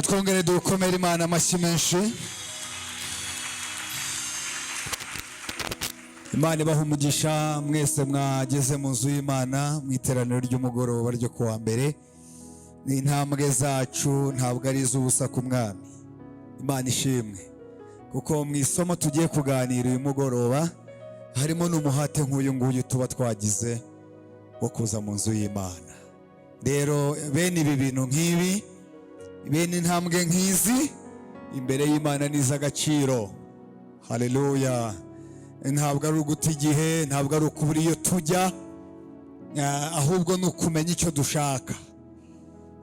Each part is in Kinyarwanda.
katwongere dukomere Imana amashyi menshi. Imana ibaha umugisha mwese mwageze mu nzu y'Imana mu iteraniro ry'umugoroba ryo kuwa mbere. Ni intambwe zacu ntabwo ari iz'ubusa ku mwami. Imana ishimwe kuko mu isomo tugiye kuganira uyu mugoroba harimo n'umuhate nk'uyu nguyu tuba twagize wo kuza mu nzu y'Imana. Rero bene ibi bintu nk'ibi, bene intambwe nk'izi imbere y'Imana ni iz'agaciro. Haleluya. Ntabwo ari uguta igihe, ntabwo ari ukubura iyo tujya, ahubwo ni ukumenya icyo dushaka.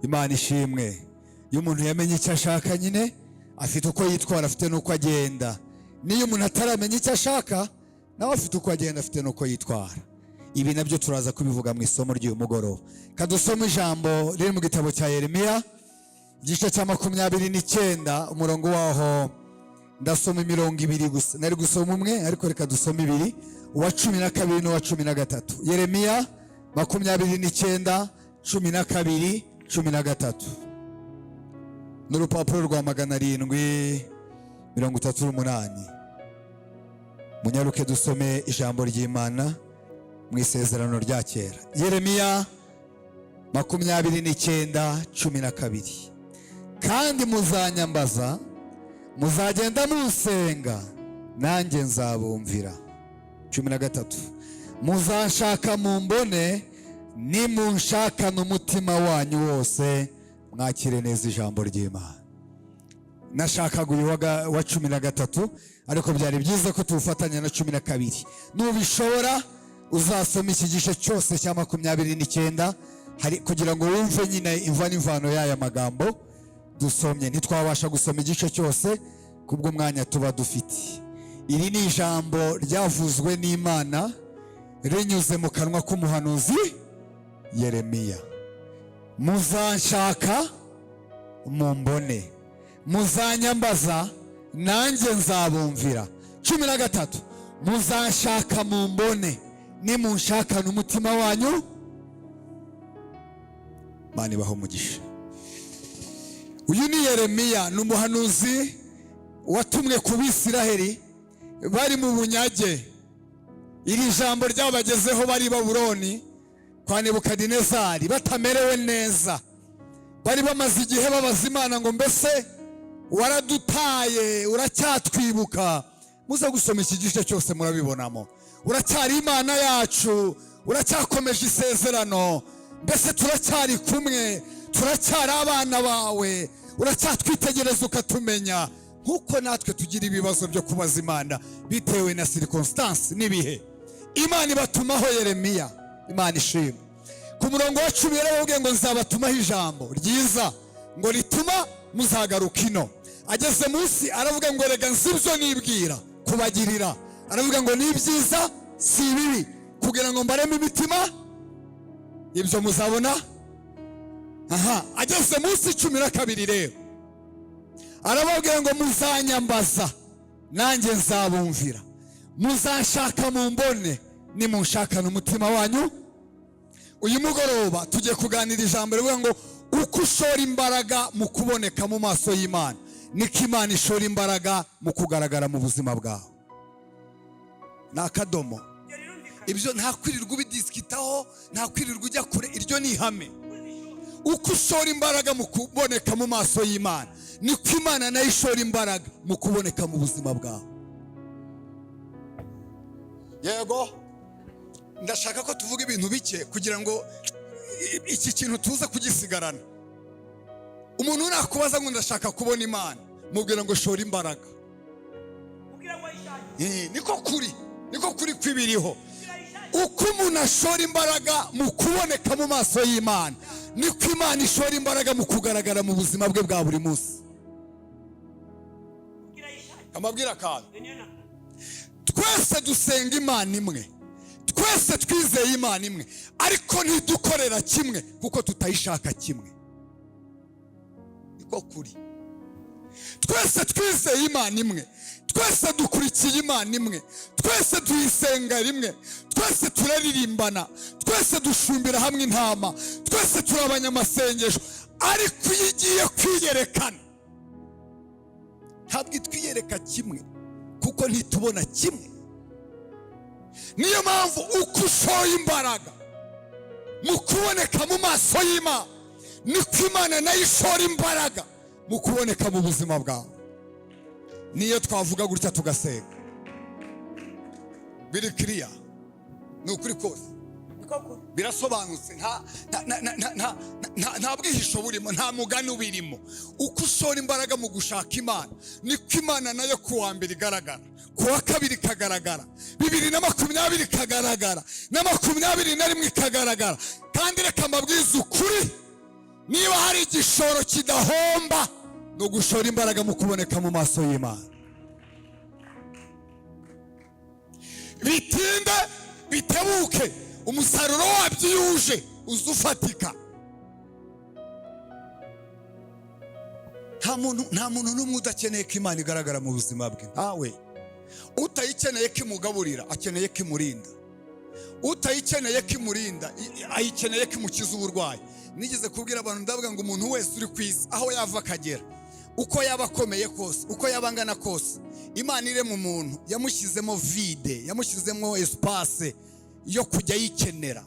Imana ishimwe. Iyo umuntu yamenye icyo ashaka nyine afite uko yitwara, afite n'uko agenda. Niyo umuntu ataramenya icyo ashaka nawe afite uko agenda, afite n'uko yitwara. Ibi nabyo turaza kubivuga mu isomo ry'uyu mugoroba. Kadusoma ijambo riri mu gitabo cya Yeremiya igice cya 29 umurongo waho ndasoma imirongo 2 gusa. Nari gusoma umwe ariko reka dusome 2, uwa 12 n'uwa 13. Yeremiya 29 12 13. N'urupapuro rwa 738. Munyaruke dusome ijambo ry'Imana mu isezerano rya kera. Yeremiya 29 12. Kandi muzanyambaza, muzagenda musenga, nanjye nzabumvira. 13. Muzanshaka mumbone, nimunshakana umutima wanyu wose. Mwakire neza ijambo ry'Imana. Nashakaga uyu wa 13 ariko byari byiza ko tuwufatanya na 12. Nubishobora uzasoma iki gice cyose cya 29 hari kugira ngo wumve nyine imva n'imvano y'aya magambo dusomye. Ntitwabasha gusoma igice cyose kubwo mwanya tuba dufite. Iri ni ijambo ryavuzwe n'Imana rinyuze mu kanwa k'umuhanuzi Yeremiya. Muzanshaka mumbone, muzanyambaza nanjye nzabumvira. 13. Muzanshaka mumbone, nimunshakana umutima wanyu. Imana ibahe umugisha. Uyu ni Yeremiya, ni umuhanuzi watumwe ku Bisiraheli bari mu bunyage. Iri jambo ryabagezeho bari Babuloni kwa Nebukadinezari batamerewe neza. Bari bamaze igihe babaza Imana ngo mbese waradutaye, uracyatwibuka? Muze gusoma iki gice cyose murabibonamo. Uracyari Imana yacu, uracyakomeje isezerano, mbese turacyari kumwe, turacyari abana bawe, uracyatwitegereza ukatumenya. Nkuko natwe tugira ibibazo byo kubaza Imana bitewe na circumstance n'ibihe. Imana ibatumaho Yeremiya. Imana ishimwe. Ku murongo wa 10 yaravuga ngo nzabatumaho ijambo ryiza ngo rituma muzagaruka ino. Ageze munsi aravuga ngo rega nsibyo nibwira kubagirira. Aravuga ngo ni byiza si bibi kugira ngo mbareme imitima ibyo muzabona. Ageze munsi 12 rero arababwira ngo muzanyambaza nanjye nzabumvira, muzanshaka mumbone, nimunshakana umutima wanyu. Uyu mugoroba tugiye kuganira ijambo rivuga ngo uko ushora imbaraga mu kuboneka mu maso y'Imana niko Imana ishora imbaraga mu kugaragara mu buzima bwawe. Nakadomo. Ibyo nta kwirirwa ubidiskitaho, nta kwirirwa ujya kure, iryo ni ihame. Uko ushora imbaraga mu kuboneka mu maso y'Imana niko Imana nayo ishora imbaraga mu kuboneka mu buzima bwawe. Yego, ndashaka ko tuvuga ibintu bike kugira ngo iki kintu tuza kugisigarana. Umuntu nakubaza ngo ndashaka kubona Imana, mubwira ngo shora imbaraga. Niko kuri kwibiriho. Uko umuntu ashora imbaraga mu kuboneka mu maso y'Imana niko Imana ishora imbaraga mu kugaragara mu buzima bwe bwa buri munsi. Amabwira kandi twese dusenga Imana imwe, twese twizeye Imana imwe, ariko ntidukorera kimwe kuko tutayishaka kimwe. Niko kuri. Twese twizeye Imana imwe, twese dukurikiye Imana imwe, twese tuyisenga rimwe, twese turaririmbana, twese dushumbira hamwe intama, twese turabanyamasengesho, ariko iyo igiye kwiyerekana ntabwo itwiyereka kimwe kuko ntitubona kimwe. Niyo mpamvu uko ushoye imbaraga mu kuboneka mu maso y'Imana, niko Imana nayo ishora imbaraga mu kuboneka mu buzima bwawe. Niyo twavuga gutya tugasenga biri clear, ni ukuri kose, birasobanutse, nta bwihisho burimo, nta mugani ubirimo. Uko ushora imbaraga mu gushaka Imana, niko Imana nayo kuwa mbere igaragara, kuwa kabiri ikagaragara, 2020 ikagaragara, na 2021 ikagaragara. Kandi reka mbabwize ukuri, niba hari igishoro kidahomba, ni ugushora imbaraga mu kuboneka mu maso y'Imana. Bitinde bitebuke, umusaruro wabyo yuje uzufatika. Nta muntu n'umwe udakeneye ko Imana igaragara mu buzima bwe. Ntawe utayikeneye ko imugaburira, akeneye ko imurinda. Utayikeneye ko imurinda, ayikeneye ko imukiza uburwayi. Nigeze kubwira abantu ndavuga ngo umuntu wese uri ku isi aho yava akagera, uko yaba akomeye kose, uko yaba angana kose, Imana ire mu muntu yamushyizemo vide, yamushyizemo espace yo kujya yikenera.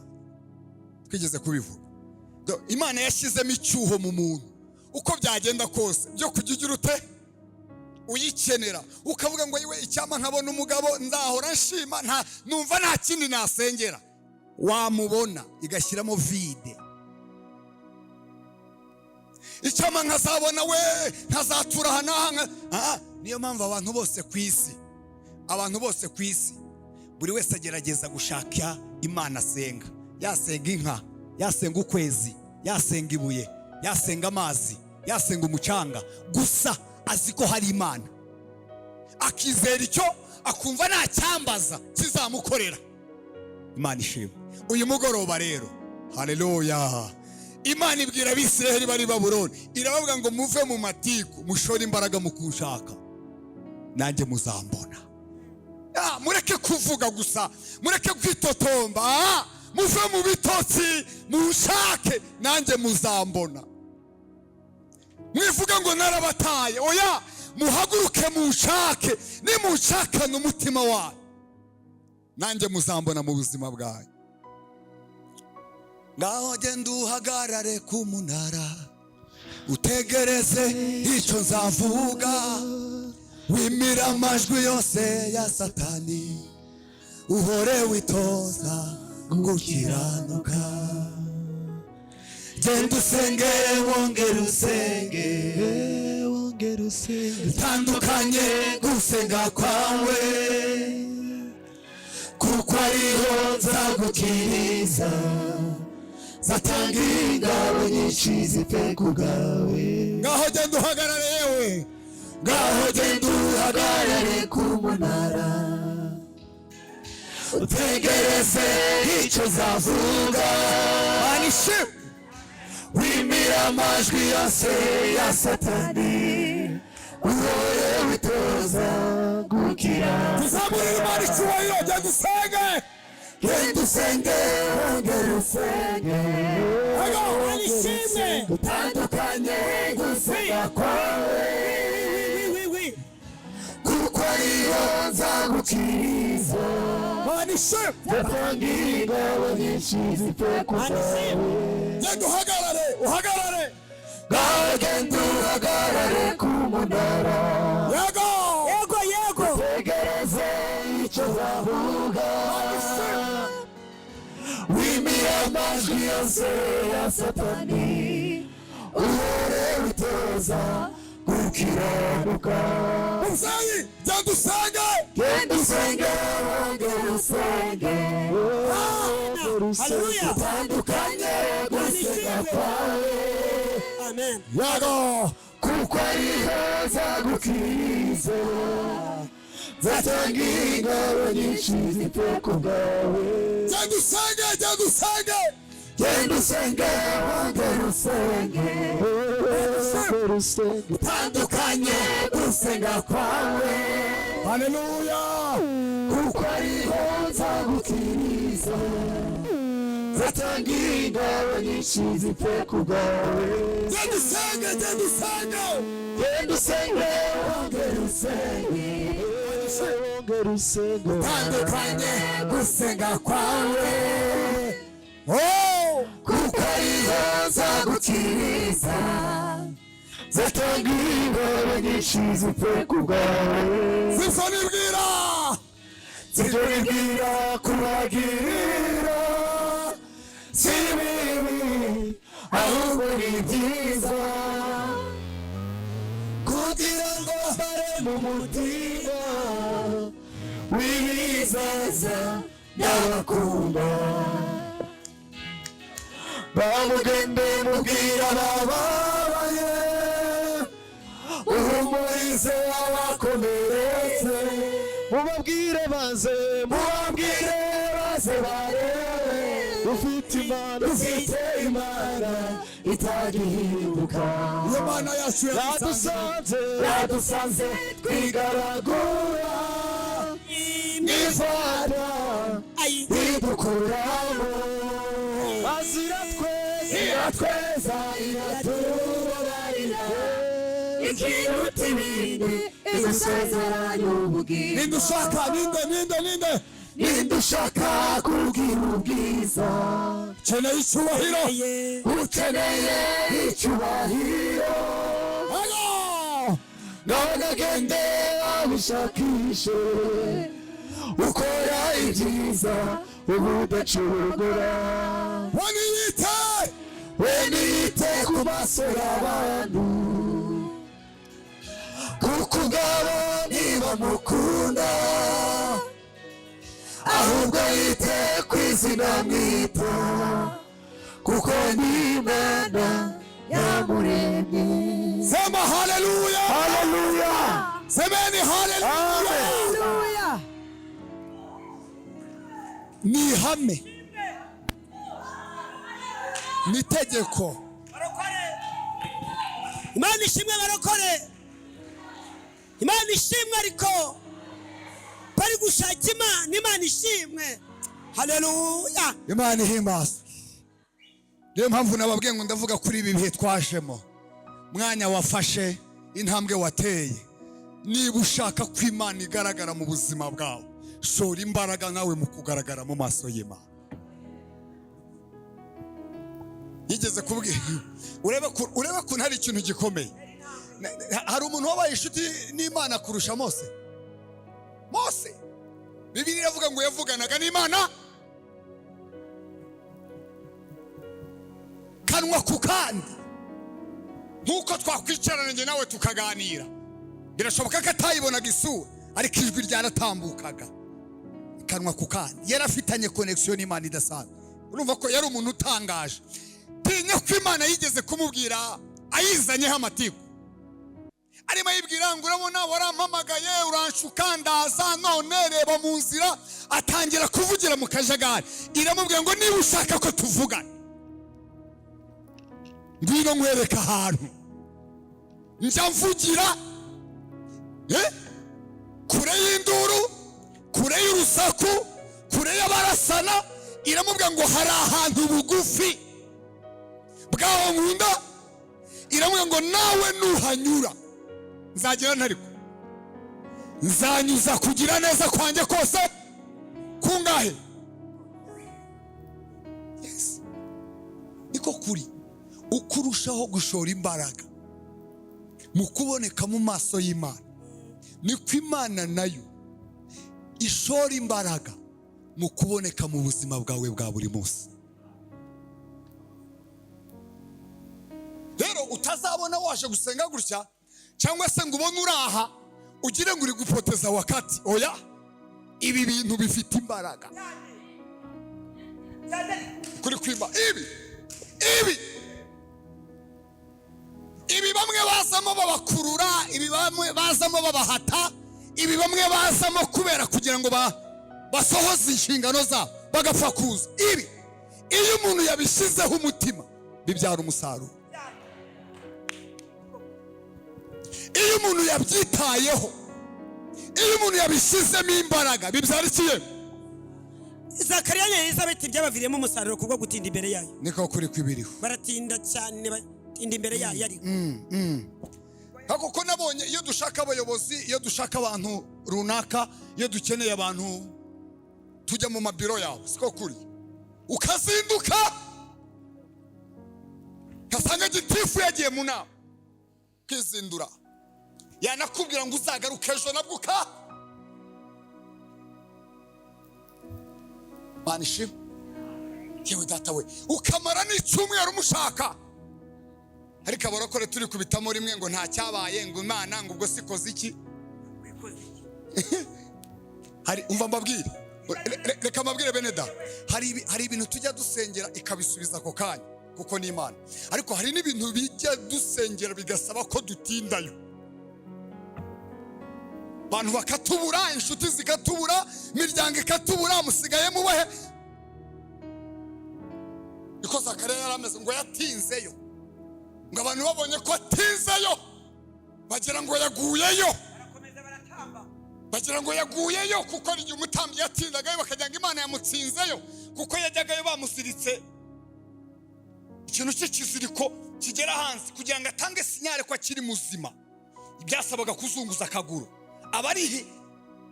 Twigeze kubivuga, Imana yashyizemo icyuho mu muntu, uko byagenda kose byo kujya ugira ute uyikenera, ukavuga ngo yewe icyama nkabona umugabo nzahora nshima, numva nta kindi nasengera. Wamubona igashyiramo vide. Icyama nkazabona we ntazatura hanaha. Niyo mpamvu abantu bose ku isi, buri wese agerageza gushaka Imana asenga. Yasenga inka, yasenga ukwezi, yasenga ibuye, yasenga amazi, yasenga umucanga, gusa azi ko hari Imana. Akizera icyo, akumva nta cyambaza kizamukorera. Imana ishimwe. Uyu mugoroba rero, haleluya, Imana ibwira Abisiraheli bari Babuloni, irabavuga ngo muve mu matiku, mushore imbaraga mu kunshaka, nanjye muzambona. Mureke kuvuga gusa, mureke kwitotomba, muve mu bitotsi, mushake, nanjye muzambona. Mwivuga ngo narabataye, oya, muhaguruke mushake, nimushakana umutima wawe, nanjye muzambona mu buzima bwawe. Ngaho genda uhagarare ku munara, utegereze icyo nzavuga, wimira amajwi yose ya Satani, uhore witoza gukiranuka. Genda usenge, wongere usenge, tandukanye gusenga kwawe, kuko ariho nzagukiriza, zatanga ingabo nyinshi zipfe ku bwawe. Ngaho genda uhagarare yewe, ngaho genda uhagarare ku munara, utegereze icyo zavuga, wimira amajwi yose ya Satani, uhore witoza gukira. Tuzamurire Imana icyubahiro, genda usenge, genda usenge, wongere usenge, utandukanye gusenga kwawe, kuko ariho nzagukiriza, zatanga ingabo nyinshi zipfe ku bwawe. Genda uhagarare, ngaho genda uhagarare ku munara, yego, utegereze icyo zavuga, wimira amajwi yose ya Satani, uhore witoza gukiranuka. Musayi, genda usenge, wongere usenge, haleluya, utandukanye gusenga kwawe, amen, yego, kuko ariho nzagukiriza, zatanga ingabo nyinshi zipfe ku bwawe. Genda usenge, wongere usenge, utandukanye gusenga kwawe, haleluya, kuko ariho nzagukiriza, zatanga ingabo nyinshi zipfe ku bwawe. Genda usenge, genda usenge wongere usenge utandukanye gusenga kwawe kuko ariho nzagukiriza zatanga ingabo nyinshi zipfe ku bwawe sibyo nibwira sibyo nibwira kubagirira si bibi ahubwo ni byiza kugira ngo bare mu mutima w'ibizaza n'abakunda bamugende mubwira abababaye uhumurize abakomeretse mubabwire baze barebe ufite imana itagihinduka iyo mana yacu yadusanze twigaragura n'ifata idukuramo iratweza iratubabarira ikiruta ibindi idusezeranya ubwiza ninde ushaka kugira ubwiza ukeneye icyubahiro none agende abishakishe ukora ibyiza ubudacogora weniyite ku maso y'abantu kuko ubwabo ntibamukunda ahubwo yite ku izina mwita kuko ni Imana yamuremye sema haleluya semeni haleluya ni ihame ni itegeko Imana ishimwe barokore Imana ishimwe ariko bari gushaka Imana ishimwe haleluya Imana ihimbaza niyo mpamvu nababwiye ngo ndavuga kuri ibi bihe twajemo mwanya wafashe intambwe wateye niba ushaka ko Imana igaragara mu buzima bwawe shora imbaraga nkawe mu kugaragara mu maso y'Imana yigeze kubwira urebe ko hari ikintu gikomeye hari umuntu wabaye inshuti n'Imana kurusha Mose Bibiliya iravuga ngo yavuganaga n'Imana kanwa ku kandi nkuko twakwicarana njye nawe tukaganira birashoboka ko atayibonaga isura ariko ijwi ryaratambukaga kanwa ku kandi yarafitanye connection n'Imana idasanzwe urumva ko yari umuntu utangaje tinya ko Imana yigeze kumubwira ayizanyeho amatiku arimo yibwira ngo urabona warampamagaye uranshuka ndaza none reba mu nzira atangira kuvugira mu kajagari iramubwira ngo niba ushaka ko tuvugana ngwino nkwereka ahantu njya mvugira kure y'induru kure y'urusaku kure y'abarasana iramubwira ngo hari ahantu bugufi bwaho nkunda iramubwira ngo nawe nuhanyura nzagira ntariko nzanyuza kugira neza kwanjye kose kungahe yes niko kuri ukurushaho gushora imbaraga mu kuboneka mu maso y'Imana niko Imana nayo ishora imbaraga mu kuboneka mu buzima bwawe bwa buri munsi rero utazabona waje gusenga gutya cyangwa se ngo ubone uraha ugire ngo uri gupoteza wakati oya ibi bintu bifite imbaraga kuri kwima ibi bamwe bazamo babakurura ibi bamwe bazamo babahata ibi bamwe bazamo kubera kugira ngo basohoze inshingano zabo bagapfa kuza ibi iyo umuntu yabishyizeho umutima bibyara umusaruro iyo umuntu yabyitayeho iyo umuntu yabishyizemo imbaraga bibyara ikiye Zakariya na Elizabeth byabaviriyemo umusaruro kubwo gutinda imbere yayo niko kuri kwibiriho baratinda cyane batinda imbere yayo ariko kuko nabonye iyo dushaka abayobozi, iyo dushaka abantu runaka, iyo dukeneye abantu tujya mu mabiro yawe, siko kuri, ukazinduka kasanga gitifu yagiye mu nama kwizindura, yanakubwira ngo uzagaruke ejo nabwo manishi yewe data we, ukamara n'icyumweru umushaka, ariko abarokore turi kubitamo rimwe ngo nta cyabaye, ngo Imana ngo ubwo sikoze iki hari umva mbabwire, reka mbabwire bene da, hari ibintu tujya dusengera ikabisubiza ako kanya kuko ni Imana, ariko hari n'ibintu bijya dusengera bigasaba ko dutindayo, abantu bakatubura, inshuti zikatubura, imiryango ikatubura, musigaye mubahe. Niko Zakariya yarameze ngo yatinzeyo, ngo abantu babonye ko atinzeyo bagira ngo yaguyeyo, bagira ngo yaguyeyo, kuko igihe umutambyi yatindagayo bakagira ngo Imana yamutsinzeyo, kuko yajyagayo bamuziritse ikintu cy'ikiziriko kigera hanze kugira ngo atange sinyare ko akiri muzima. Ibyasabaga kuzunguza akaguru, abari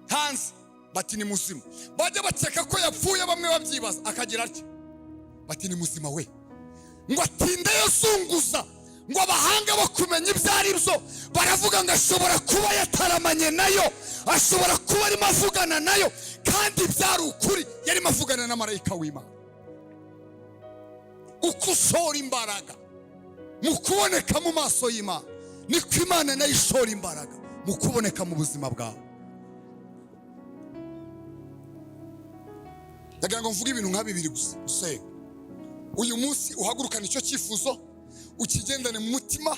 hanze bati ni muzima, bajya bakeka ko yapfuye, bamwe babyibaza, akagira ati bati ni muzima we, ngo atinde yazunguza, ngo abahanga bakumenya ibyo ari byo baravuga ngo ashobora kuba yataramanye nayo, ashobora kuba arimo avugana nayo, kandi byari ukuri, yarimo avugana na marayika w'Imana. Uko ushora imbaraga mu kuboneka mu maso y'Imana, niko Imana nayo ishora imbaraga mu kuboneka mu buzima bwawe. Ndagira ngo mvuge ibintu nka bibiri gusa. Usenga uyu munsi uhagurukana icyo cyifuzo, ukigendane mu mutima,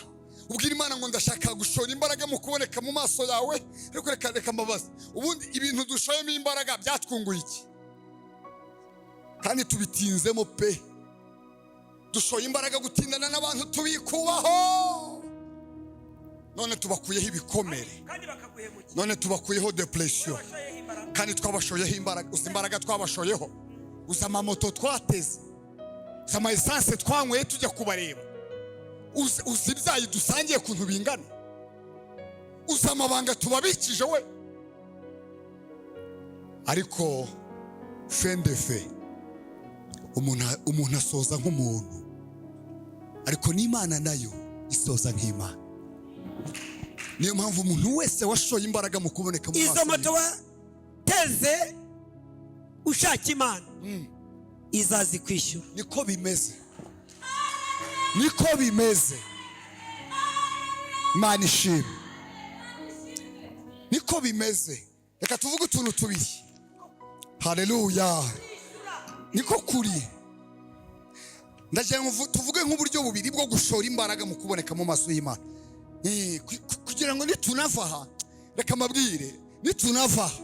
ubwira Imana ngo ndashaka gushora imbaraga mu kuboneka mu maso yawe. Ariko reka mbabaza, ubundi ibintu dushoyemo imbaraga byatwunguye iki? Kandi tubitinzemo pe. Dushoye imbaraga gutindana n'abantu tubikubaho, none tubakuyeho ibikomere, none tubakuyeho depression, kandi twabashoyeho imbaraga. Uzi imbaraga twabashoyeho, uzi amamoto twateze, uzi ama essence twanyweye tujya kubareba, uzi ibyayi dusangiye kuntu bingana, uzi amabanga tubabikije we. Ariko fin de fait umuntu asoza nk'umuntu, ariko n'Imana nayo isoza nk'Imana. Niyo mpamvu umuntu wese washoye imbaraga mu kuboneka mu maso izo moto wateze ushaka Imana izazi kwishyura. Niko bimeze, niko bimeze. Imana ishimwe, niko bimeze. Reka tuvuge utuntu tubiri. Haleluya, niko kuri. Ndagira ngo tuvuge nk'uburyo bubiri bwo gushora imbaraga mu kuboneka mu maso y'Imana, kugira ngo nitunava aha, reka mabwire, nitunava aha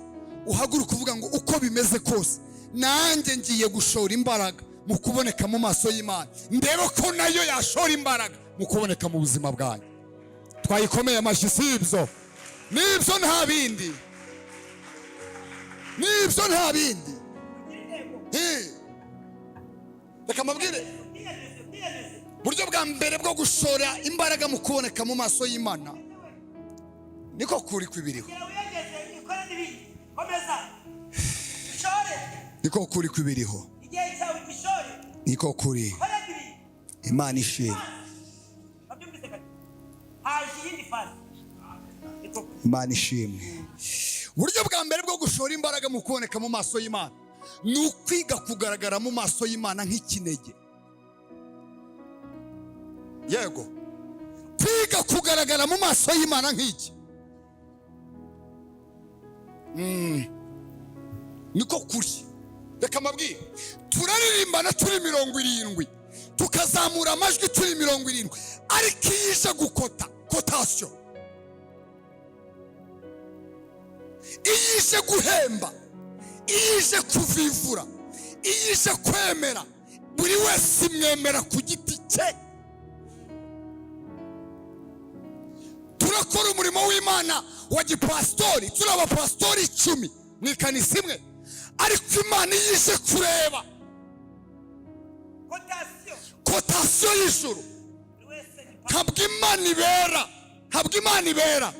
uhaguruka uvuga ngo uko bimeze kose nanjye ngiye gushora imbaraga mu kuboneka mu maso y'Imana, ndebe ko nayo yashora imbaraga mu kuboneka mu buzima bwanjye. Twayikomeye amashyi, sibyo? Nibyo nta bindi, nibyo nta bindi. Reka mabwire, buryo bwa mbere bwo gushora imbaraga mu kuboneka mu maso y'Imana niko kuri kwibiriho, niko kuri kwibiriho, niko kuri. Imana ishimwe, Imana ishimwe. Buryo bwa mbere bwo gushora imbaraga mu kuboneka mu maso y'Imana ni ukwiga kugaragara mu maso y'Imana nk'ikinege. Yego, kwiga kugaragara mu maso y'Imana nk'iki. Niko kuri. Reka mabwire, turaririmbana turi 70, tukazamura amajwi turi 70, ariko iyije gukota kotasyo, iyije guhemba, iyije kuvivura, iyije kwemera, buri wese imwemera ku giti cye. Turakora umurimo w'Imana wa gipastori, turi abapastori 10 mu ikanisa imwe, ariko Imana iyije kureba kotasyo y'ijuru, ntabwo Imana ibera ntabwo Imana ibera.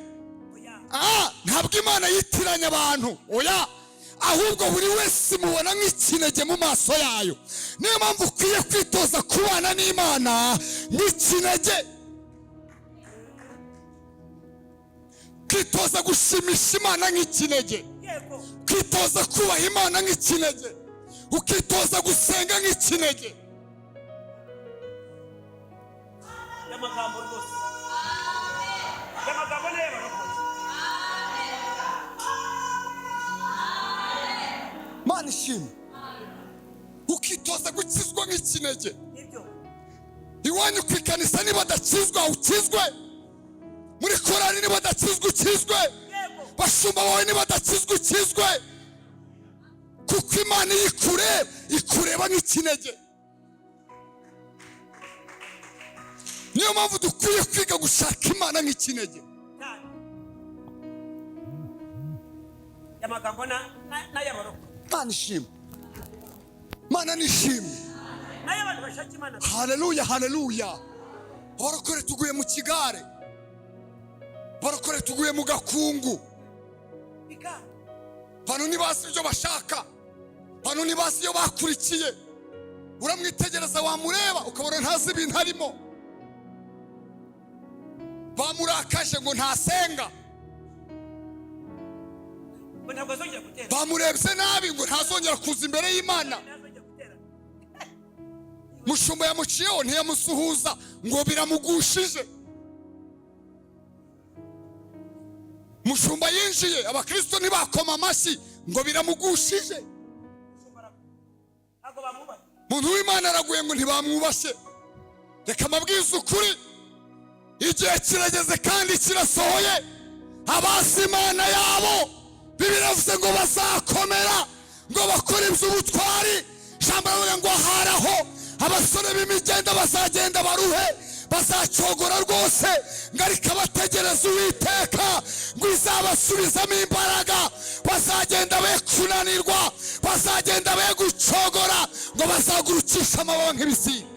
Ntabwo Imana yitiranya abantu, oya, ahubwo buri wese imubona nk'ikinege mu maso yayo. Niyo mpamvu ukwiye kwitoza kubana n'Imana nk'ikinege, kwitoza gushimisha Imana nk'ikinege, kwitoza kubaha Imana nk'ikinege, ukitoza gusenga nk'ikinege. Amagambo rwose, amagambo neba rwose. Mana ishimwe, ukitoza gukizwa nk'ikinege. Iwanyu ku ikanisa niba badakizwa ukizwe, muri korali niba badakizwa ukizwe, bashumba bawe niba badakizwa ukizwe, kuko Imana iyo ikureba nk'ikinege. Niyo mpamvu dukwiye kwiga gushaka Imana nk'ikinege. Amagambo n'ay'abaroko. Mana ishimwe, Mana nishimwe. N'ay'abantu bashaka Imana. Haleluya, haleluya. Barokore tuguye mu kigare, barokore tuguye mu gakungu. Bano ntibazi ibyo bashaka, bano ntibazi iyo bakurikiye. Uramwitegereza wamureba ukabona ntazi ibintu arimo. Bamurakaje ngo ntasenga, bamurebye nabi ngo ntazongera kuza imbere y'Imana. Mushumba yamuciyeho ntiyamusuhuza ngo biramugushije. Mushumba yinjiye abakristo ntibakoma amashyi ngo biramugushije. Muntu w'Imana araguye ngo ntibamwubashye. Reka mabwiza ukuri, igihe kirageze kandi kirasohoye. Abasi Imana yabo Bibiliya ivuze ngo bazakomera, ngo bakore iby'ubutwari. Ijambo rivuga ngo haraho abasore b'imigenda bazagenda baruhe, bazacogora rwose, ngo ariko abategereza Uwiteka ngo izabasubizamo imbaraga. Bazagenda be kunanirwa, bazagenda be gucogora, ngo bazagurukisha amababa nk'ibisiga.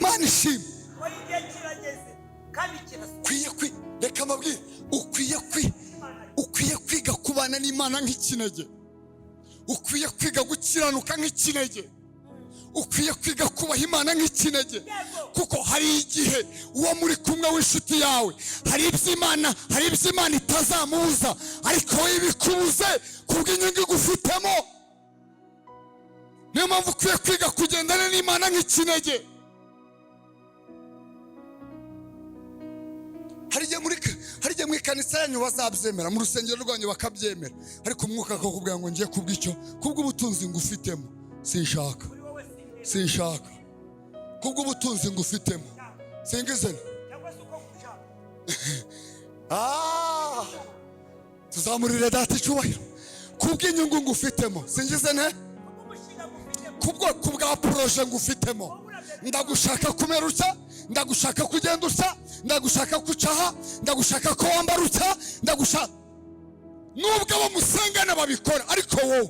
Mana ishimwe, reka mabwire, ukwiye kwiga kubana n'Imana nk'ikinege, ukwiye kwiga gukiranuka nk'ikinege, ukwiye kwiga kubaha Imana nk'ikinege. Kuko hari igihe uwo muri kumwe w'inshuti yawe hari ibyo Imana itazamubuza, ariko wowe ibikubuze kubw'inyungu igufitemo. Niyo mpamvu ukwiye kwiga kugendana n'Imana nk'ikinege. Hari igihe mu ikanisa yanyu bazabyemera, mu rusengero rwanyu bakabyemera, ariko umwuka akakubwira ngo ngiye kubw'icyo, kubw'ubutunzi ngufitemo. Sinshaka kubw'ubutunzi ngufitemo. Singizene tuzamurire data icyubahiro. Kubw'inyungu ngufitemo. Singizene kubwa poroje ngufitemo. Ndagushaka kumera utya, ndagushaka kugenda utya, ndagushaka kucaha, ndagushaka ko wambara utya, ndagushaka. Nubwo abo musengana babikora, ariko wowe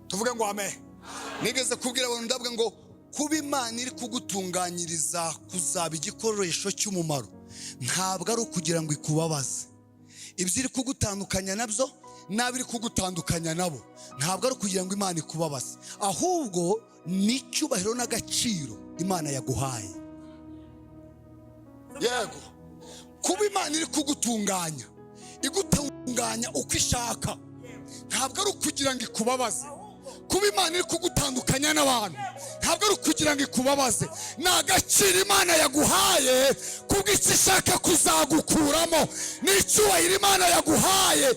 tuvuge ngo amen. Nigeze kubwira abantu ndavuga ngo kuba Imana iri kugutunganyiriza kuzaba igikoresho cy'umumaro, ntabwo ari ukugira ngo ikubabaze. Ibyo iri kugutandukanya nabyo n'abiri kugutandukanya nabo, ntabwo ari ukugira ngo Imana ikubabaze, ahubwo ni icyubahiro n'agaciro Imana yaguhaye. Yego, kuba Imana iri kugutunganya, igutunganya uko ishaka, ntabwo ari ukugira ngo ikubabaze. Kuba Imana iri kugutandukanya n'abantu, ntabwo ari ukugira ngo ikubabaze, ni agaciro Imana yaguhaye kubw'icyo ishaka kuzagukuramo. Ni icyubahiro Imana yaguhaye.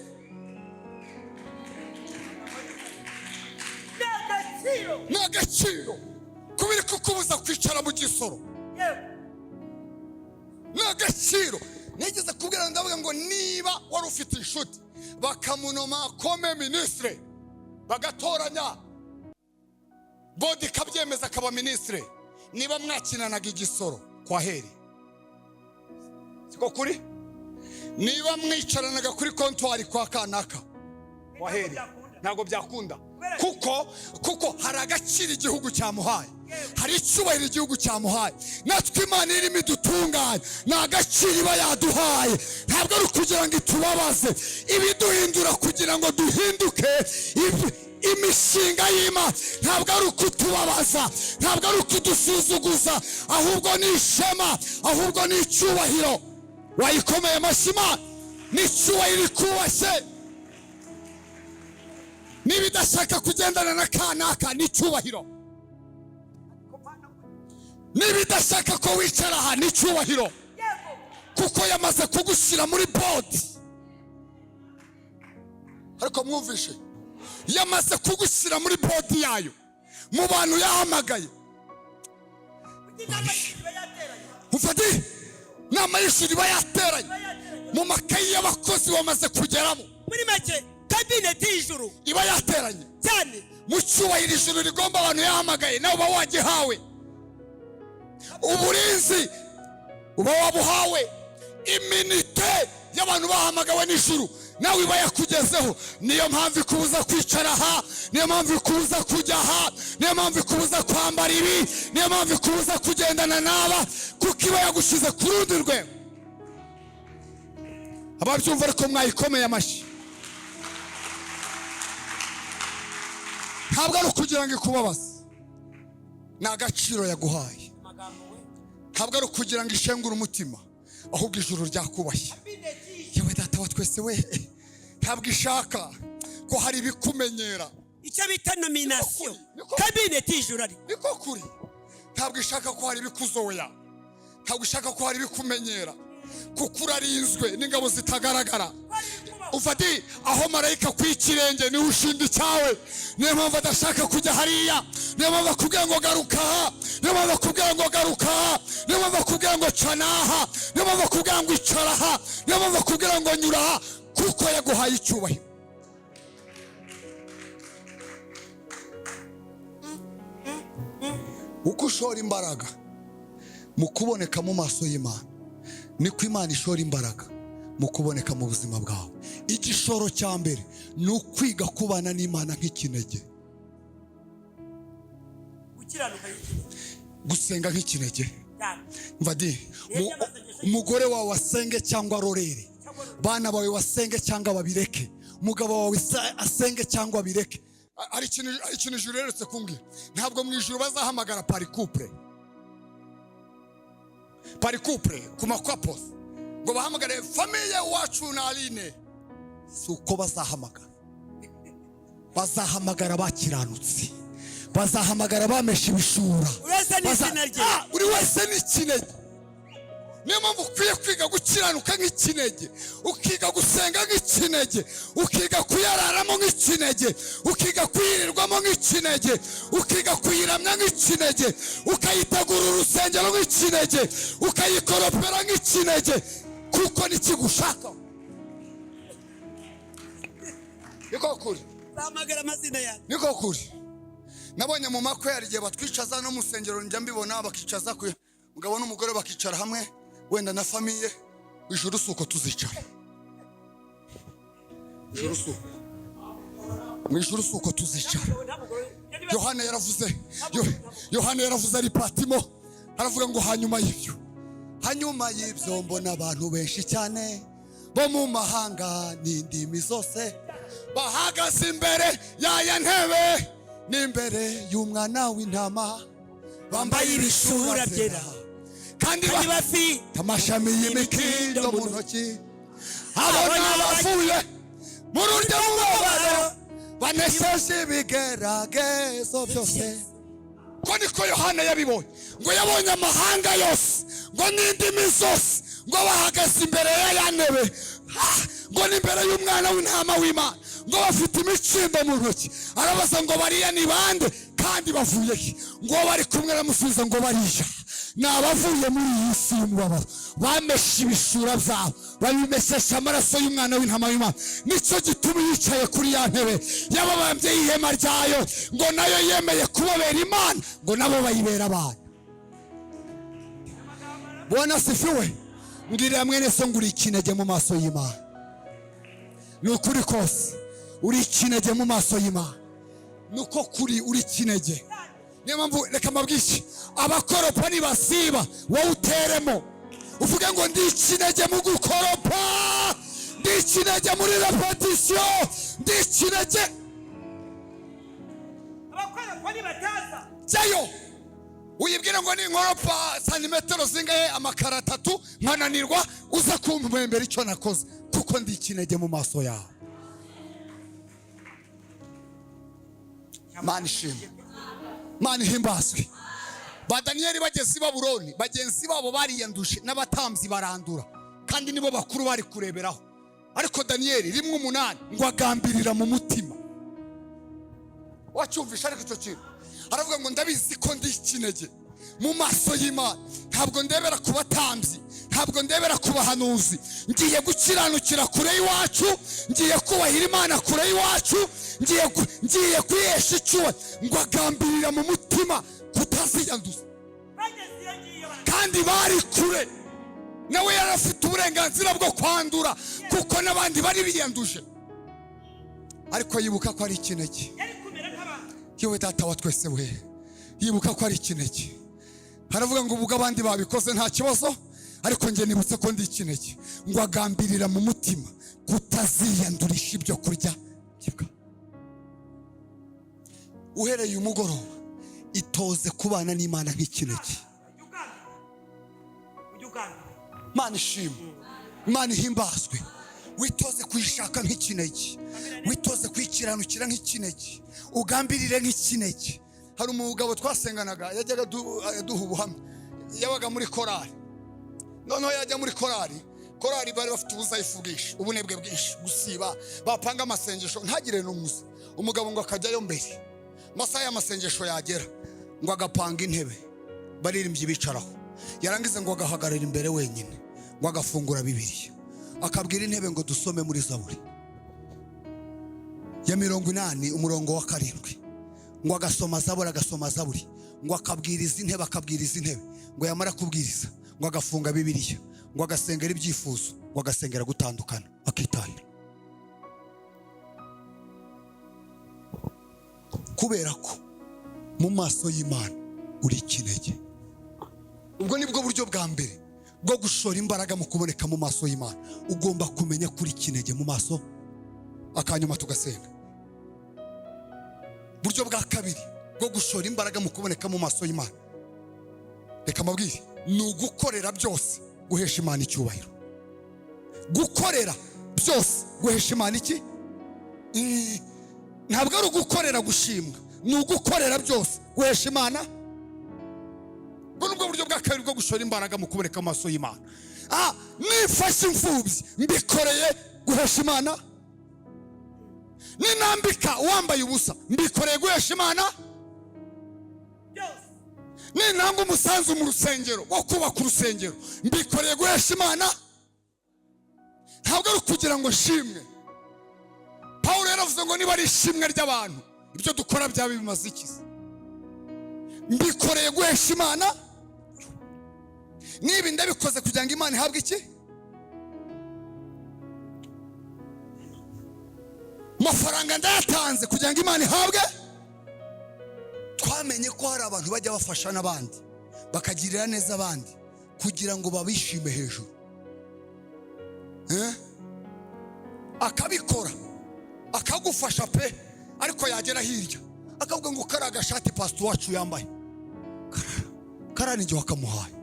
Ni agaciro kuba iri kukubuza kwicara mu gisoro. Ni agaciro. Nigeze kubwira ndavuga ngo niba wari ufite inshuti bakamunoma kome ministre, bagatoranya bodi ikabyemeza akaba ministre, niba mwakinanaga igisoro kwa heri, siko kuri? Niba mwicaranaga kuri kontwari kwa kanaka kwa heri, ntabwo byakunda. kuko hari agaciro igihugu cyamuhaye, hari icyubahiro igihugu cyamuhaye. natwe Imana irimo idutunganya, ni agaciro iba yaduhaye, ntabwo ari ukugira ngo itubabaze, ibiduhindura kugira ngo duhinduke imishinga y'Imana. ntabwo ari ukutubabaza, ntabwo ari ukudusuzuguza, ahubwo ni ishema, ahubwo ni icyubahiro. wayikomeye amashyi Imana, ni icyubahiro ikubashye. niba idashaka kugendana na kanaka, ni icyubahiro. niba idashaka ko wicara aha, ni icyubahiro, kuko yamaze kugushyira muri bodi. ariko mwumvishe, yamaze kugushyira muri bodi yayo, mu bantu yahamagaye. mufati inama y'ishuri iba yateranye, mu makayi y'abakozi bamaze kugeramo. muri make kabineti y'ijuru iba yateranye cyane, mu cyubahiro ijuru rigomba abantu yahamagaye, nawe uba wagihawe. uburinzi uba wabuhawe, iminite y'abantu bahamagawe n'ijuru nawe iba yakugezeho. niyo mpamvu ikubuza kwicara aha, niyo mpamvu ikubuza kujya aha, niyo mpamvu ikubuza kwambara ibi, niyo mpamvu ikubuza kugendana n'aba, kuko iba yagushyize ku rundi rwego. ababyumva ariko mwayikomeye amashyi. ntabwo ari ukugira ngo ikubabaze, ni agaciro yaguhaye. ntabwo ari ukugira ngo ishengure umutima, ahubwo ijuru ryakubashye. yewe data wa twese we, ntabwo ishaka ko hari ibikumenyera, icyo bita nominasiyo. kabineti y'ijuru ari niko kuri. ntabwo ishaka ko hari ibikuzoya, ntabwo ishaka ko hari ibikumenyera, kuko urarinzwe n'ingabo zitagaragara. ufati aho marayika kw'ikirenge niwe ushinga icyawe. niyo mpamvu adashaka kujya hariya, niyo mpamvu akubwira ngo garuka aha, niyo mpamvu akubwira ngo garuka aha, niyo mpamvu akubwira ngo cana aha, niyo mpamvu akubwira ngo icara aha, niyo mpamvu akubwira ngo nyura aha, kuko yaguhaye icyubahiro. uko ushora imbaraga mu kuboneka mu maso y'Imana, niko Imana ishora imbaraga mu kuboneka mu buzima bwawe. igishoro cya mbere ni ukwiga kubana n'Imana nk'ikinege, gusenga nk'ikinege. mvadi umugore wawe wasenge cyangwa arorere, bana bawe wasenge cyangwa babireke, umugabo wawe asenge cyangwa bireke. hari ikintu ijuru reretse kumbwira, ntabwo mu ijuru bazahamagara parikupure ku makwaposi ngo bahamagare famiye wacu na Aline. si uko bazahamagara, bazahamagara bakiranutse, bazahamagara bamesha ibishura. buri wese ni ikinege. niyo mpamvu ukwiye kwiga gukiranuka nk'ikinege, ukiga gusenga nk'ikinege, ukiga kuyararamo nk'ikinege, ukiga kuyirirwamo nk'ikinege, ukiga kuyiramya nk'ikinege, ukayitegura urusengero nk'ikinege, ukayikoropera nk'ikinege, kuko nikigushaka. niko kuri. bahamagara amazina yawe. niko kuri. nabonye mu makwe hari igihe batwicaza no mu rusengero, njya mbibona bakicaza umugabo n'umugore bakicara hamwe, wenda na famiye. ijuru suko tuzicara, ijuru suko tuzicara. Yohana yaravuze ari Patimo, aravuga ngo hanyuma y'ibyo mbona abantu benshi cyane bo mu mahanga n'indimi zose bahagaze imbere y'aya ntebe n'imbere y'umwana w'intama, bambaye ibishura byera kandi bafite amashami y'imikindo mu ntoki. abo ni abavuye mu rurya mubabaro, banesheje ibigeragezo byose. ko niko Yohana yabibonye, ngo yabonye amahanga yose, ngo n'indimi zose, ngo bahagaze imbere y'aya ntebe, ngo n'imbere y'umwana w'intama w'Imana, ngo bafite imikindo mu ntoki. arabaza ngo bariya ni bande kandi bavuye he? ngo bari kumwe aramusubiza ngo bariya ni abavuye muri iyi si y'umubabaro, bameshe ibishura byabo, babimesesha amaraso y'umwana w'intama w'Imana. nicyo gituma yicaye kuri ya ntebe yababambye y'ihema ryayo, ngo nayo yemeye kubabera Imana, ngo nabo bayibera abana. Bwana sifiwe. mbwirira mwene so ngo uri ikinege mu maso y'Imana. ni ukuri kose uri ikinege mu maso y'Imana. nuko kuri uri kinege. Niyo mpamvu reka mbabwire abakoropa nibasiba wowe uteremo uvuge ngo ndi kinege mu gukoropa, ndi kinege muri repetition, ndi kinege. abakoropa nibataza Jayo uyibwira ngo ni nkoropa santimetero zingahe amakara 3 nkananirwa uza kumpembera icyo nakoze kuko ndi kinege mu maso yawe. Mana ishimwe, Mana ihimbazwe. Ba Daniyeli bageze i Babuloni bagenzi babo bariyanduje n'abatambyi barandura kandi nibo bakuru bari kureberaho, ariko Daniyeli 1:8 ngo agambirira mu mutima. Wacyumvisha ariko icyo kintu aravuga ngo ndabizi ko ndi kinege mu maso y'Imana, ntabwo ndebera ku batambyi, ntabwo ndebera ku bahanuzi, ngiye gukiranukira kure y'iwacu, ngiye kubahira Imana kure y'iwacu, ngiye kwihesha icyuho. Ngo agambirira mu mutima kutaziyanduza, kandi bari kure, nawe yari afite uburenganzira bwo kwandura kuko n'abandi bari biyanduje, ariko yibuka ko ari kinege. Yewe data wa twese we, yibuka ko ari kinege. Haravuga ngo ubwo abandi babikoze nta kibazo, ariko nge nibutse ko ndi kinege. Ngo agambirira mu mutima kutaziyandurisha ibyo kurya. Uhereye umugoroba itoze kubana n'Imana nk'ikinege. Mana ishimwe, Mana ihimbazwe. Witoze kuyishaka nk'ikinege, witoze kuyikiranukira nk'ikinege, ugambirire nk'ikinege. Hari umugabo twasenganaga yajyaga duha ubuhamya, yabaga muri korali. Noneho yajya muri korali bari bafite ubuzayifu bwinshi, ubunebwe bwinshi, gusiba, bapanga amasengesho ntagire n'umuze. Umugabo ngo akajyayo mbere, masaha y'amasengesho yagera ngo agapanga intebe baririmbye bicaraho, yarangiza ngo agahagarara imbere wenyine, ngo agafungura Bibiliya akabwira intebe ngo dusome muri Zaburi ya 80 umurongo wa 7, ngo agasoma Zaburi, ngo akabwiriza intebe, ngo yamara kubwiriza ngo agafunga Bibiliya, ngo agasengera ibyifuzo, ngo agasengera gutandukana akitahira. Kubera ko mu maso y'Imana uri kinege. Ubwo nibwo buryo bwa mbere bwo gushora imbaraga mu kuboneka mu maso y'Imana. Ugomba kumenya kuri kinege mu maso, akanyuma tugasenga. Buryo bwa kabiri bwo gushora imbaraga mu kuboneka mu maso y'Imana, reka mabwire, ni ugukorera byose guhesha Imana icyubahiro. Gukorera byose guhesha Imana iki? Ntabwo ari ugukorera gushimwa, ni ugukorera byose guhesha Imana. Ubwo nubwo buryo bwa kabiri bwo gushora imbaraga mu kuboneka mu maso y'Imana. Nifashe imfubyi mbikoreye guhesha Imana. Ninambika wambaye ubusa mbikoreye guhesha Imana. Ninanga umusanzu mu rusengero wo kubaka urusengero mbikoreye guhesha Imana. Ntabwo ari kugira ngo shimwe. Pawulo yaravuze ngo niba ari ishimwe ry'abantu ibyo dukora byaba bimaze iki? Mbikoreye guhesha Imana. Niba ndabikoze kugira ngo Imana ihabwe iki? Mafaranga ndayatanze kugira ngo Imana ihabwe. Twamenye ko hari abantu bajya bafasha n'abandi bakagirira neza abandi kugira ngo babishime hejuru, akabikora akagufasha pe, ariko yagera hirya akavuga ngo kari agashati pastor wacu yambaye karani njye wakamuhaye.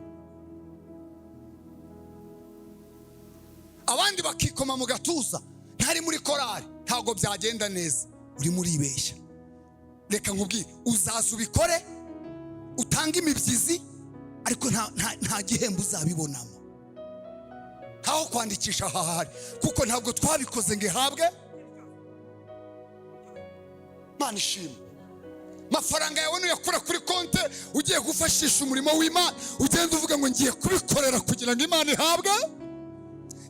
Abandi bakikoma mu gatuza, ntari muri korali, ntago byagenda neza, uri muri ibeshya. Reka nkubwire, uzaza ubikore utanga imibyizi, ariko nta gihembo uzabibonamo. Ntaho kwandikisha hahari, kuko ntabwo twabikoze ngo ihabwe. Mana ishimwe. Mafaranga yawe nuyakura kuri konte ugiye gufashisha umurimo w'Imana, ugenda uvuga ngo ngiye kubikorera kugira ngo Imana ihabwe,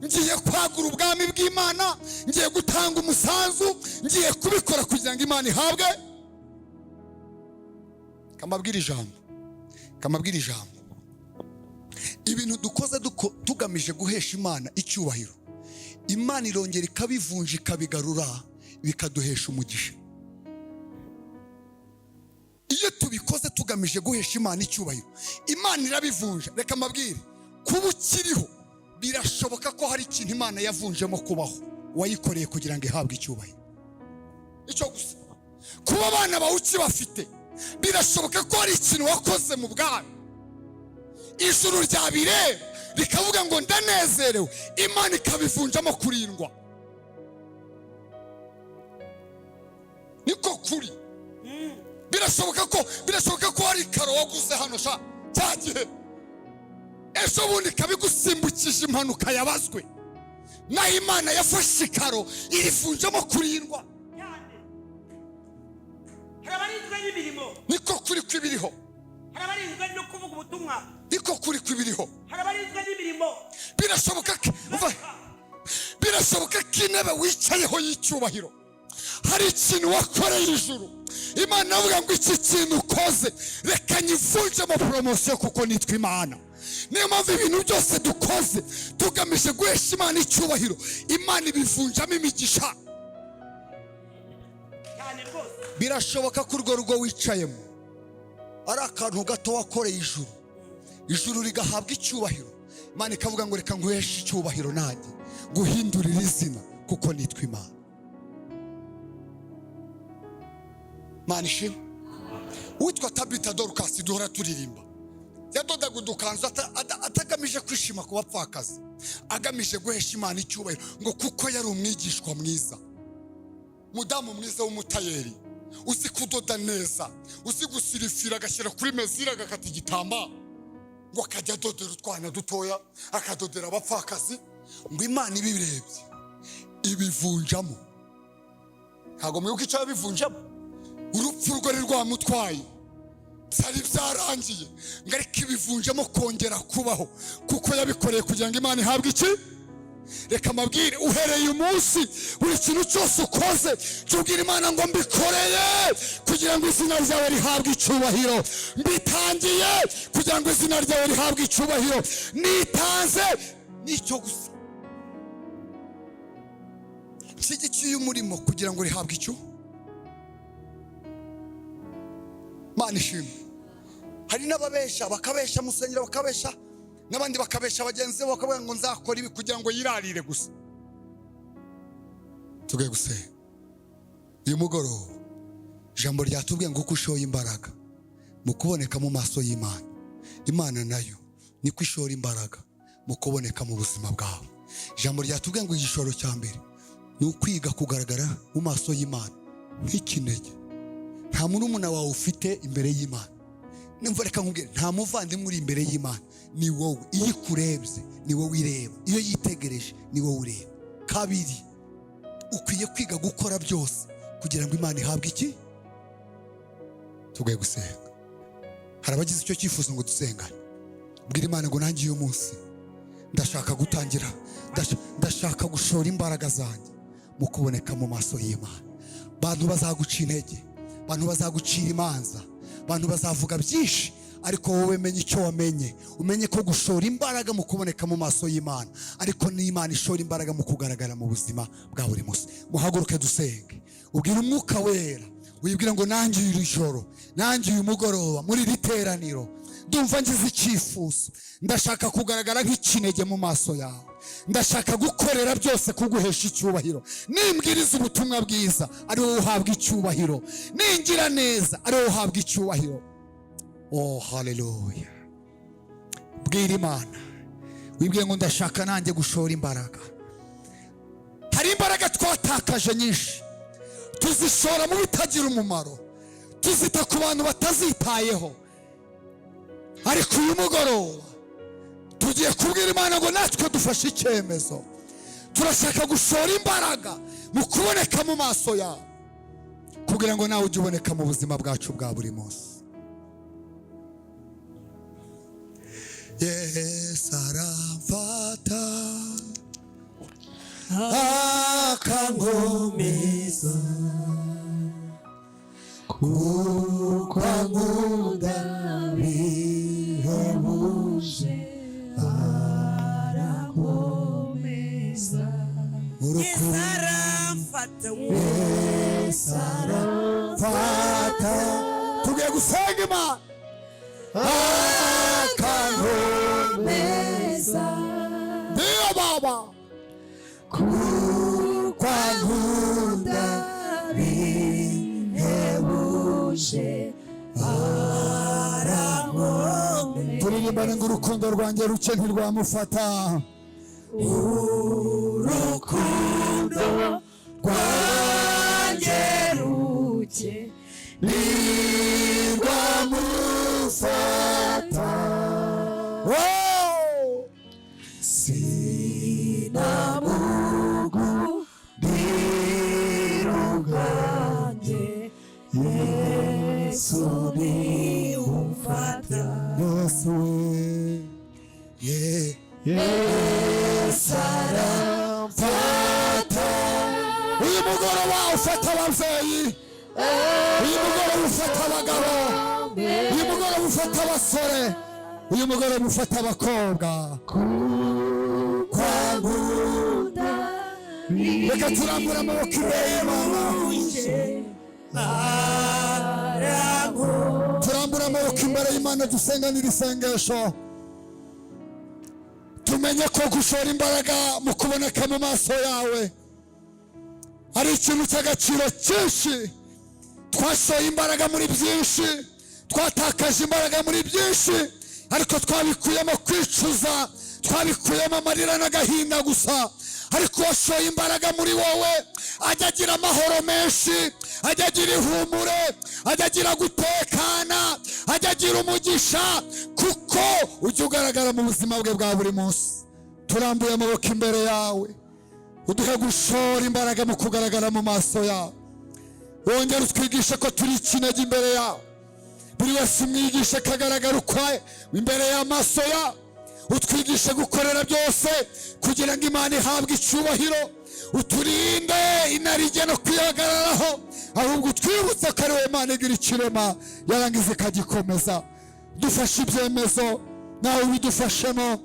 ngiye kwagura ubwami bw'Imana, ngiye gutanga umusanzu, ngiye kubikora kugira ngo Imana ihabwe. Kamabwira ijambo, ibintu dukoze tugamije guhesha Imana icyubahiro, Imana irongera ikabivunja ikabigarura bikaduhesha umugisha. iyo tubikoze tugamije guhesha Imana icyubahiro, Imana irabivunja. Reka mabwire, kuba ukiriho birashoboka ko hari ikintu Imana yavunjemo kubaho, wayikoreye kugira ngo ihabwe icyubahiro. Icyo gusa. Kuba abana bawe ukibafite birashoboka ko hari ikintu wakoze mu bwami, ijuru ryabireba rikavuga ngo ndanezerewe, Imana ikabivunjamo kurindwa. Niko kuri. Birashoboka ko hari ikaro waguze hano sha cyagihe, ejo bundi kabigusimbukije impanuka yabazwe, naho Imana yafashe ikaro irivunjamo kurindwa. harabarinzwe n'imirimo, niko kuri kwibiriho. harabarinzwe no kuvuga ubutumwa, niko kuri kwibiriho. harabarinzwe n'imirimo. Birashoboka ko intebe wicayeho y'icyubahiro hari ikintu wakoreye ijuru, Imana avuga ngo iki kintu ukoze reka nyivunjemo poromosiyo kuko nitwa Imana. Niyo mpamvu ibintu byose dukoze tugamije guhesha Imana icyubahiro, Imana ibivunjamo imigisha. Birashoboka ko urwo rugo wicayemo ari akantu gato wakoreye ijuru, ijuru rigahabwa icyubahiro, Imana ikavuga ngo reka nguheshe icyubahiro nanjye guhindurira izina kuko nitwa Imana. Mana ishimwe. Witwa Tabita Dorcas duhora turirimba, yadodaga udukanzu atagamije kwishima ku bapfakazi, agamije guhesha Imana icyubahiro, ngo kuko yari umwigishwa mwiza, mudamu mwiza w'umutayeri, uzi kudoda neza, uzi gusirifira, agashyira kuri mezira agakata igitambaro, ngo akajya adodera utwana dutoya, akadodera abapfakazi, ngo Imana ibirebye ibivunjamo. Ntabwo mwibuka icyo yabivunjamo? Urupfu rwari rwamutwaye, byari byarangiye, ngo ariko ibivunjamo kongera kubaho kuko yabikoreye kugira ngo Imana ihabwe iki. Reka mabwire, uhereye umunsi buri kintu cyose ukoze cyubwira Imana ngo mbikoreye kugira ngo izina ryawe rihabwe icyubahiro, mbitangiye kugira ngo izina ryawe rihabwe icyubahiro, nitanze. Nicyo gusa. Nshyigikiye umurimo kugira ngo rihabwe icyo. Mana ishimwe. Hari n'ababesha, bakabesha musengera, bakabesha n'abandi, bakabesha bagenzi babo, bakavuga ngo nzakora ibi kugira ngo yirarire gusa. Tugiye gusenga uyu mugoroba, ijambo ryatubwiye ngo uko ushoye imbaraga mu kuboneka mu maso y'Imana, Imana nayo niko ishora imbaraga mu kuboneka mu buzima bwawe. Ijambo ryatubwiye ngo igishoro cya mbere ni ukwiga kugaragara mu maso y'Imana nk'ikinege. Nta murumuna wawe ufite imbere y'Imana. Nimva reka nkubwire, nta muvandimwe uri imbere y'Imana, ni wowe. Iyo ikurebye ni wowe ireba, iyo yitegereje ni wowe ureba. Kabiri, ukwiye kwiga gukora byose kugira ngo Imana ihabwe iki. Tugiye gusenga. Hari abagize icyo cyifuzo ngo dusengane, bwira Imana ngo nanjye uyu munsi ndashaka gutangira, ndashaka gushora imbaraga zanjye mu kuboneka mu maso y'Imana. Bantu bazaguca intege, bantu bazagucira imanza, bantu bazavuga byinshi, ariko wowe menye icyo wamenye. Umenye ko gushora imbaraga mu kuboneka mu maso y'Imana, ariko n'Imana ishora imbaraga mu kugaragara mu buzima bwa buri munsi. Muhaguruke dusenge, ubwira Umwuka Wera, wibwira ngo nanjye iri joro, nanjye uyu mugoroba muri iri teraniro ndumva ngize icyifuzo, ndashaka kugaragara nk'ikinege mu maso yawe, ndashaka gukorera byose kuguhesha icyubahiro. Nimbwiriza ubutumwa bwiza ari wowe uhabwa icyubahiro, ningira neza ari wowe uhabwa icyubahiro. Oh haleluya. Bwira Imana, wibwiye ngo ndashaka nanjye gushora imbaraga. Hari imbaraga twatakaje nyinshi, tuzishora mu bitagira umumaro, tuzita ku bantu batazitayeho, ariko uyu mugoroba tugiye kubwira Imana ngo natwe dufashe icyemezo, turashaka gushora imbaraga mu kuboneka mu maso yawe kugira ngo nawe ujye uboneka mu buzima bwacu bwa buri munsi. Yesu aramfata akankomeza kuko ankunda bihebuje, arakomeza Yesu aramfata, Yesu aramfata. Tugiye gusenga Imana akankomeza niyo baba kwankunda bihebuje arankomeza. Turirimbane ngo urukundo rwanjye ruke ntirwamufata, urukundo rwanjye ruke ntirwamufata. Sinamugundira ubwanjye, Yesu ni umfata. Yesu Yesu aramfata. Uyu mugoroba ufata ababyeyi, uyu mugoroba ufata abagabo, uyu mugoroba ufata abasore, uyu mugoroba ufata abakobwa. Reka turambura amaboko imbere y'Imana, turambura amaboko imbere y'Imana dusenganira isengesho. Tumenye ko gushora imbaraga mu kuboneka mu maso yawe ari ikintu cy'agaciro cyinshi. Twashoye imbaraga muri byinshi, twatakaje imbaraga muri byinshi, ariko twabikuyemo kwicuza, twabikuyemo amarira n'agahinda gusa. Ariko washoye imbaraga muri wowe, ajya agira amahoro menshi, ajya agira ihumure, ajya agira gutekana, ajya agira umugisha, kuko ujya ugaragara mu buzima bwe bwa buri munsi. Turambuye amaboko imbere yawe, uduhe gushora imbaraga mu kugaragara mu maso yawe. Wongera utwigishe ko turi ikinege imbere yawe, buri wese umwigishe kagaragara ukwaye imbere y'amaso yawe. Utwigishe gukorera byose kugira ngo Imana ihabwe icyubahiro. Uturinde inarijye no kwihagararaho, ahubwo twibutse ko ari wowe Imana igira ikirema yarangiza ikagikomeza. Dufashe ibyemezo nawe ubidufashemo.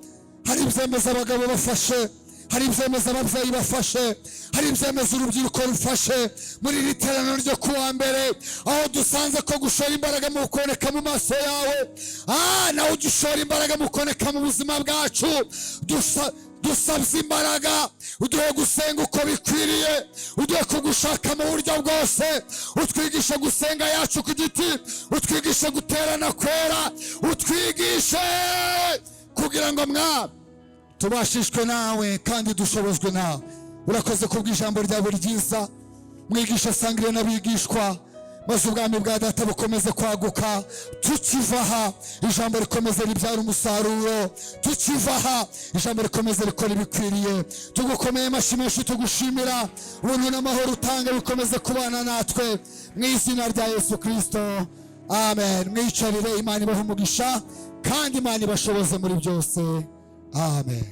Hari ibyemezo abagabo bafashe, hari ibyemezo ababyeyi bafashe, hari ibyemezo urubyiruko rufashe muri iri teraniro ryo kuwa mbere, aho dusanze ko gushora imbaraga mu kuboneka mu maso yawe, nawe ugishora imbaraga mu kuboneka mu buzima bwacu. Dusabye imbaraga, uduhe gusenga uko bikwiriye, uduhe kugushaka mu buryo bwose. Utwigishe gusenga yacu ku giti, utwigishe guterana kwera, utwigishe kugira ngo tubashishwe nawe kandi dushobozwe nawe. Urakoze kubw'ijambo ryawe ryiza, mwigisha sangire n'abigishwa, maze ubwami bwa data bukomeze kwaguka. Tukivaha ijambo rikomeze ribyara umusaruro, tukivaha ijambo rikomeze rikora ibikwiriye. Tugukomeye amashyi menshi tugushimira, ubuntu n'amahoro utanga bikomeze kubana natwe mu izina rya Yesu Kristo, amen. Mwicarire, Imana ibahe umugisha kandi Imana ibashoboze muri byose, amen.